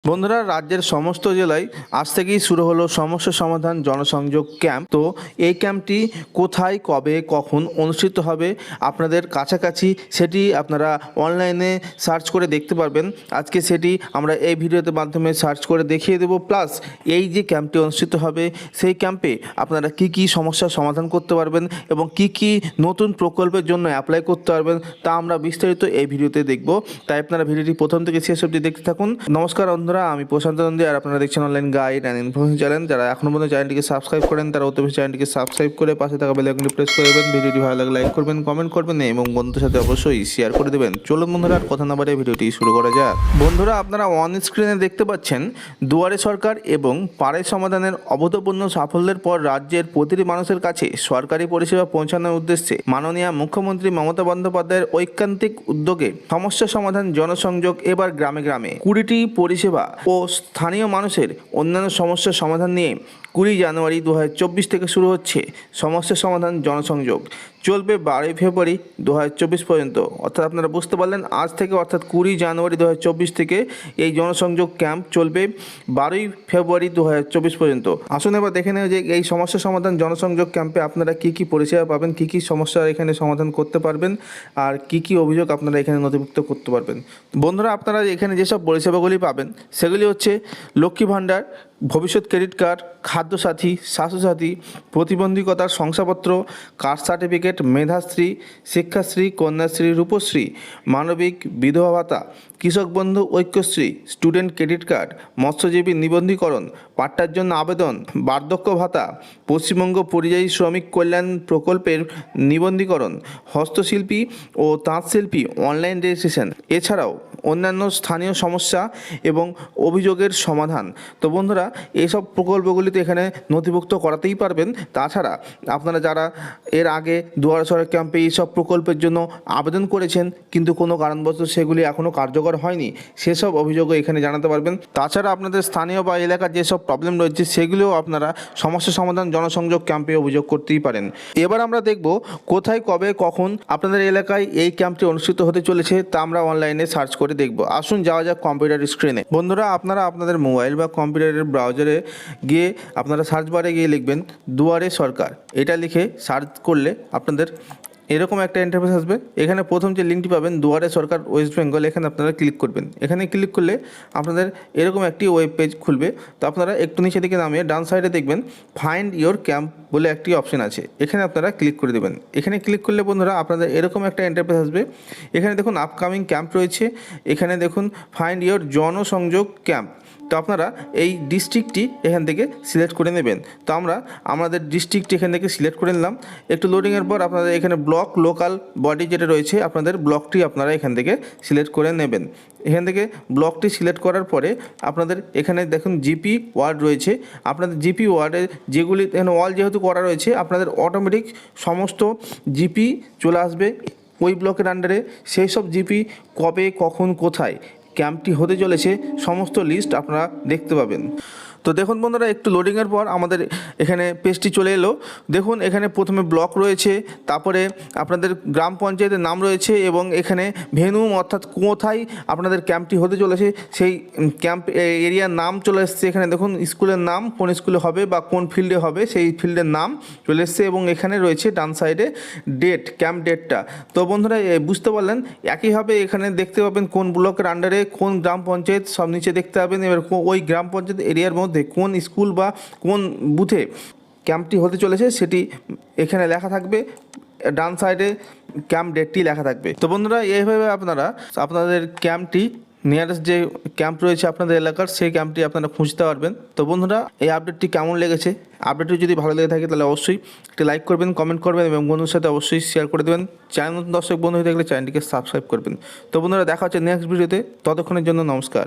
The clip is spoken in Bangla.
বন্ধুরা, রাজ্যের সমস্ত জেলায় আজ থেকেই শুরু হলো সমস্যা সমাধান জনসংযোগ ক্যাম্প। তো এই ক্যাম্পটি কোথায়, কবে, কখন অনুষ্ঠিত হবে আপনাদের কাছাকাছি সেটি আপনারা অনলাইনে সার্চ করে দেখতে পারবেন। আজকে সেটি আমরা এই ভিডিওতে মাধ্যমে সার্চ করে দেখিয়ে দেব। প্লাস এই যে ক্যাম্পটি অনুষ্ঠিত হবে সেই ক্যাম্পে আপনারা কি কি সমস্যার সমাধান করতে পারবেন এবং কি কি নতুন প্রকল্পের জন্য অ্যাপ্লাই করতে পারবেন তা আমরা বিস্তারিত এই ভিডিওতে দেখব। তাই আপনারা ভিডিওটি প্রথম থেকে শেষ অবধি দেখতে থাকুন। নমস্কার বন্ধুরা, আমি প্রশান্ত নন্দী আর আপনারা দেখছেন online guide and information channel. যারা এখনও পর্যন্ত চ্যানেলটিকে সাবস্ক্রাইব করেন তারা অতি বেশি চ্যানেলটিকে সাবস্ক্রাইব করে পাশে থাকা বেল আইকনটি প্রেস করে দেবেন। ভিডিওটি ভালো লাগলে লাইক করবেন, কমেন্ট করবেন এবং বন্ধুদের সাথে অবশ্যই শেয়ার করে দেবেন। চলুন বন্ধুরা, আর কথা না বাড়িয়ে ভিডিওটি শুরু করা যাক। বন্ধুরা, আপনারা অন স্ক্রিনে দেখতে পাচ্ছেন দুয়ারে সরকার এবং পাড়ায় সমাধানের অভূতপূর্ণ সাফল্যের পর রাজ্যের প্রতিটি মানুষের কাছে সরকারি পরিষেবা পৌঁছানোর উদ্দেশ্যে মাননীয় মুখ্যমন্ত্রী মমতা বন্দ্যোপাধ্যায়ের ঐকান্তিক উদ্যোগে সমস্যা সমাধান জনসংযোগ এবার গ্রামে গ্রামে 20টি পরিষেবা ও স্থানীয় মানুষের অন্যান্য সমস্যার সমাধান নিয়ে 20 জানুয়ারি 2024 থেকে শুরু হচ্ছে সমস্যা সমাধান জনসংযোগ। চলবে 12 ফেব্রুয়ারি 2024 পর্যন্ত। অর্থাৎ আপনারা বুঝতে পারলেন আজ থেকে, অর্থাৎ 20 জানুয়ারি 2024 থেকে এই জনসংযোগ ক্যাম্প চলবে 12 ফেব্রুয়ারি 2024 পর্যন্ত। আসুন এবার দেখে নেওয়া যে এই সমস্যা সমাধান জনসংযোগ ক্যাম্পে আপনারা কী কী পরিষেবা পাবেন, কী কী সমস্যা এখানে সমাধান করতে পারবেন আর কী কী অভিযোগ আপনারা এখানে নথিভুক্ত করতে পারবেন। বন্ধুরা, আপনারা এখানে যেসব পরিষেবাগুলি পাবেন সেগুলি হচ্ছে লক্ষ্মী ভাণ্ডার, ভবিষ্যৎ ক্রেডিট কার্ড, খাদ্যসাথী, স্বাস্থ্যসাথী, প্রতিবন্ধকতার শংসাপত্র, কাস্ট সার্টিফিকেট, মেধাশ্রী, শিক্ষাশ্রী, কন্যাশ্রী, রূপশ্রী, মানবিক, বিধবা ভাতা, কৃষক বন্ধু ঐক্যশ্রী, স্টুডেন্ট ক্রেডিট কার্ড, মৎস্যজীবী নিবন্ধীকরণ, পাট্টার জন্য আবেদন, বার্ধক্য ভাতা, পশ্চিমবঙ্গ পরিযায়ী শ্রমিক কল্যাণ প্রকল্পের নিবন্ধীকরণ, হস্তশিল্পী ও তাঁতশিল্পী অনলাইন রেজিস্ট্রেশন, এছাড়াও অন্যান্য স্থানীয় সমস্যা এবং অভিযোগের সমাধান। তো বন্ধুরা, এইসব প্রকল্পগুলিতে এখানে নথিভুক্ত করাতেই পারবেন। তাছাড়া আপনারা যারা এর আগে দুয়ারে সরকার ক্যাম্পে এইসব প্রকল্পের জন্য আবেদন করেছেন কিন্তু কোনো কারণবশত সেগুলি এখনও কার্যকর হয়নি, সেসব অভিযোগও এখানে জানাতে পারবেন। তাছাড়া আপনাদের স্থানীয় বা এলাকার যেসব প্রবলেম রয়েছে সেগুলিও আপনারা সমস্যা সমাধান জনসংযোগ ক্যাম্পে অভিযোগ করতেই পারেন। এবার আমরা দেখব কোথায়, কবে, কখন আপনাদের এলাকায় এই ক্যাম্পটি অনুষ্ঠিত হতে চলেছে তা আমরা অনলাইনে সার্চ করে দেখব। আসুন যাওয়া যাক কম্পিউটার স্ক্রিনে। বন্ধুরা, আপনারা আপনাদের মোবাইল বা কম্পিউটারের ব্রাউজারে গিয়ে আপনারা সার্চ বারে গিয়ে লিখবেন দুয়ারে সরকার। এটা লিখে সার্চ করলে আপনাদের এরকম একটা ইন্টারফেস আসবে। এখানে প্রথম যে লিঙ্কটি পাবেন দুয়ারে সরকার ওয়েস্ট বেঙ্গল, এখানে আপনারা ক্লিক করবেন। এখানে ক্লিক করলে আপনাদের এরকম একটি ওয়েব পেজ খুলবে। তো আপনারা একটু নিচে দিকে নামিয়ে ডান সাইডে দেখবেন ফাইন্ড ইয়োর ক্যাম্প বলে একটি অপশন আছে, এখানে আপনারা ক্লিক করে দেবেন। এখানে ক্লিক করলে বন্ধুরা আপনাদের এরকম একটা ইন্টারফেস আসবে। এখানে দেখুন আপকামিং ক্যাম্প রয়েছে, এখানে দেখুন ফাইন্ড ইয়োর জনসংযোগ ক্যাম্প। তো আপনারা এই ডিস্ট্রিক্টটি এখান থেকে সিলেক্ট করে নেবেন। তো আমরা আমাদের ডিস্ট্রিক্টটি এখান থেকে সিলেক্ট করে নিলাম। একটু লোডিংয়ের পর আপনাদের এখানে ব্লক, লোকাল বডি যেটা রয়েছে আপনাদের ব্লকটি আপনারা এখান থেকে সিলেক্ট করে নেবেন। এখান থেকে ব্লকটি সিলেক্ট করার পরে আপনাদের এখানে দেখুন জিপি ওয়ার্ড রয়েছে। আপনাদের জিপি ওয়ার্ডে যেগুলি এখানে অল যেহেতু করা রয়েছে আপনাদের অটোমেটিক সমস্ত জিপি চলে আসবে ওই ব্লকের আন্ডারে। সেই সব জিপি কবে, কখন, কোথায় ক্যাম্পটি হতে চলেছে সমস্ত লিস্ট আপনারা দেখতে পাবেন। তো দেখুন বন্ধুরা, একটু লোডিংয়ের পর আমাদের এখানে পেজটি চলে এলো। দেখুন এখানে প্রথমে ব্লক রয়েছে, তারপরে আপনাদের গ্রাম পঞ্চায়েতের নাম রয়েছে এবং এখানে ভেন্যু অর্থাৎ কোথায় আপনাদের ক্যাম্পটি হতে চলেছে সেই ক্যাম্প এরিয়ার নাম চলে এসছে। এখানে দেখুন স্কুলের নাম, কোন স্কুলে হবে বা কোন ফিল্ডে হবে সেই ফিল্ডের নাম চলে এসছে এবং এখানে রয়েছে ডান সাইডে ডেট, ক্যাম্প ডেটটা। তো বন্ধুরা বুঝতে পারলেন, একইভাবে এখানে দেখতে পাবেন কোন ব্লকের আন্ডারে কোন গ্রাম পঞ্চায়েত, সব নিচে দেখতে পাবেন। এবার ওই গ্রাম পঞ্চায়েত এরিয়ার মধ্যে কোন স্কুল বা কোন বুথে ক্যাম্পটি হতে চলেছে সেটি এখানে লেখা থাকবে, ডান সাইডে ক্যাম্প ডেটটি লেখা থাকবে। তো বন্ধুরা, এইভাবে আপনারা আপনাদের ক্যাম্পটি নিয়ারেস্ট যে ক্যাম্প রয়েছে আপনাদের এলাকার সেই ক্যাম্পটি আপনারা খুঁজতে পারবেন। তো বন্ধুরা, এই আপডেটটি কেমন লেগেছে? আপডেটটি যদি ভালো লেগে থাকে তাহলে অবশ্যই একটি লাইক করবেন, কমেন্ট করবেন এবং বন্ধুদের সাথে অবশ্যই শেয়ার করে দেবেন। চ্যানেল নতুন দর্শক বন্ধু হয়ে থাকলে চ্যানেলটিকে সাবস্ক্রাইব করবেন। তো বন্ধুরা, দেখা হচ্ছে নেক্সট ভিডিওতে। ততক্ষণের জন্য নমস্কার।